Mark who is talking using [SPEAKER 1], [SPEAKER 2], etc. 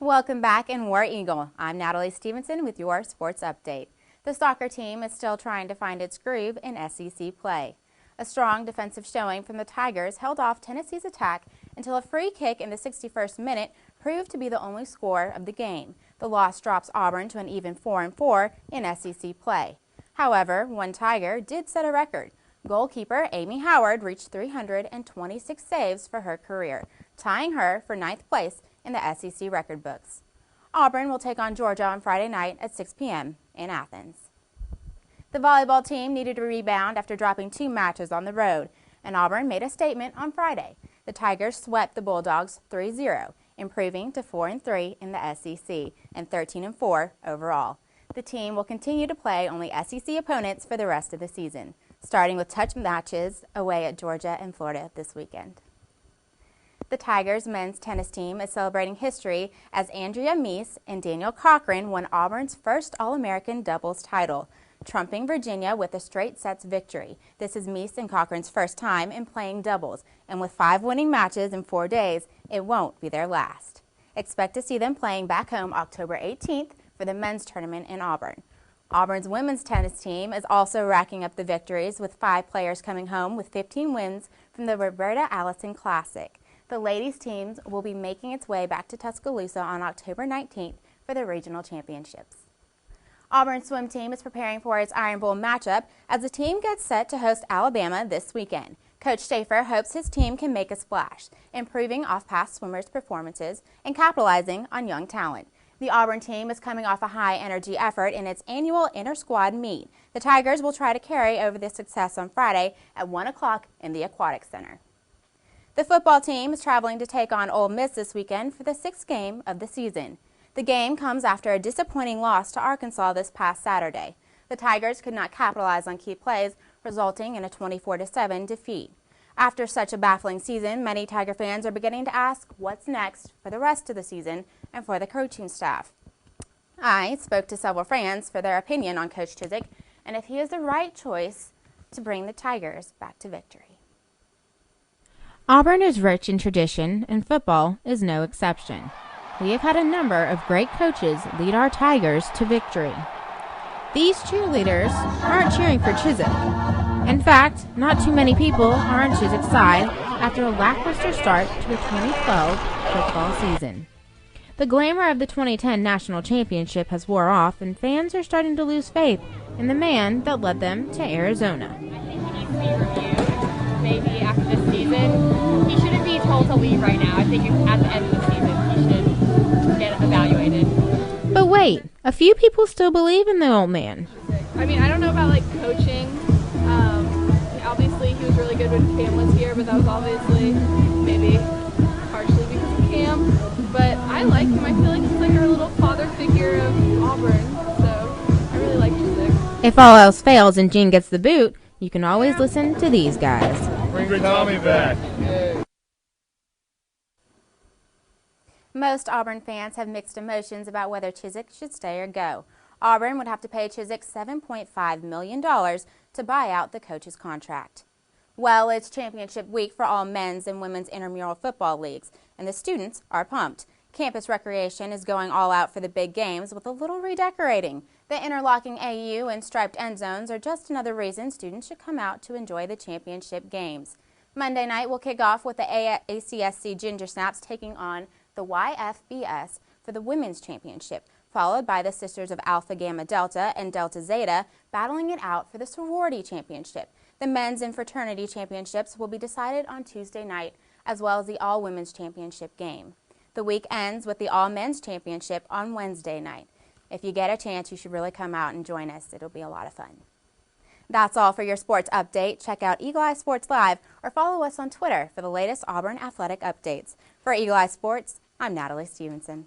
[SPEAKER 1] Welcome back in War Eagle. I'm Natalie Stevenson with your sports update. The soccer team is still trying to find its groove in SEC play. A strong defensive showing from the Tigers held off Tennessee's attack until a free kick in the 61st minute proved to be the only score of the game. The loss drops Auburn to an even 4-4 in SEC play. However, one Tiger did set a record. Goalkeeper Amy Howard reached 326 saves for her career, tying her for 9th place in the SEC record books. Auburn will take on Georgia on Friday night at 6 p.m. in Athens. The volleyball team needed a rebound after dropping 2 matches on the road, and Auburn made a statement on Friday. The Tigers swept the Bulldogs 3-0, improving to 4-3 in the SEC and 13-4 overall. The team will continue to play only SEC opponents for the rest of the season, starting with touch matches away at Georgia and Florida this weekend. The Tigers men's tennis team is celebrating history as Andrea Meese and Daniel Cochran won Auburn's first All-American doubles title, trumping Virginia with a straight sets victory. This is Meese and Cochran's first time in playing doubles, and with 5 winning matches in 4 days, it won't be their last. Expect to see them playing back home October 18th for the men's tournament in Auburn. Auburn's women's tennis team is also racking up the victories, with 5 players coming home with 15 wins from the Roberta Allison Classic. The ladies' teams will be making its way back to Tuscaloosa on October 19th for the regional championships. Auburn's swim team is preparing for its Iron Bowl matchup as the team gets set to host Alabama this weekend. Coach Schaefer hopes his team can make a splash, improving off past swimmers' performances and capitalizing on young talent. The Auburn team is coming off a high-energy effort in its annual inter-squad meet. The Tigers will try to carry over this success on Friday at 1 o'clock in the Aquatic Center. The football team is traveling to take on Ole Miss this weekend for the 6th game of the season. The game comes after a disappointing loss to Arkansas this past Saturday. The Tigers could not capitalize on key plays, resulting in a 24-7 defeat. After such a baffling season, many Tiger fans are beginning to ask what's next for the rest of the season and for the coaching staff. I spoke to several fans for their opinion on Coach Chizik and if he is the right choice to bring the Tigers back to victory.
[SPEAKER 2] Auburn is rich in tradition, and football is no exception. We have had a number of great coaches lead our Tigers to victory. These cheerleaders aren't cheering for Chizik. In fact, not too many people are on Chizik's side after a lackluster start to the 2012 football season. The glamour of the 2010 national championship has wore off, and fans are starting to lose faith in the man that led them to Arizona.
[SPEAKER 3] Maybe after this season, he shouldn't be told to leave right now. I think at the end of the season, he should get evaluated.
[SPEAKER 2] But wait, a few people still believe in the old man.
[SPEAKER 3] I mean, I don't know about coaching. Obviously, he was really good when Cam was here, but that was obviously maybe partially because of Cam. But I like him. I feel like he's our little father figure of Auburn. So I really like Chizik.
[SPEAKER 2] If all else fails and Gene gets the boot, you can always listen to these guys.
[SPEAKER 4] Bring Tommy back.
[SPEAKER 1] Most Auburn fans have mixed emotions about whether Chizik should stay or go. Auburn would have to pay Chizik $7.5 million to buy out the coach's contract. Well, it's championship week for all men's and women's intramural football leagues, and the students are pumped. Campus recreation is going all out for the big games with a little redecorating. The interlocking AU and striped end zones are just another reason students should come out to enjoy the championship games. Monday night will kick off with the ACSC Ginger Snaps taking on the YFBS for the women's championship, followed by the Sisters of Alpha Gamma Delta and Delta Zeta battling it out for the sorority championship. The men's and fraternity championships will be decided on Tuesday night, as well as the all-women's championship game. The week ends with the all-men's championship on Wednesday night. If you get a chance, you should really come out and join us. It'll be a lot of fun. That's all for your sports update. Check out Eagle Eye Sports Live or follow us on Twitter for the latest Auburn athletic updates. For Eagle Eye Sports, I'm Natalie Stevenson.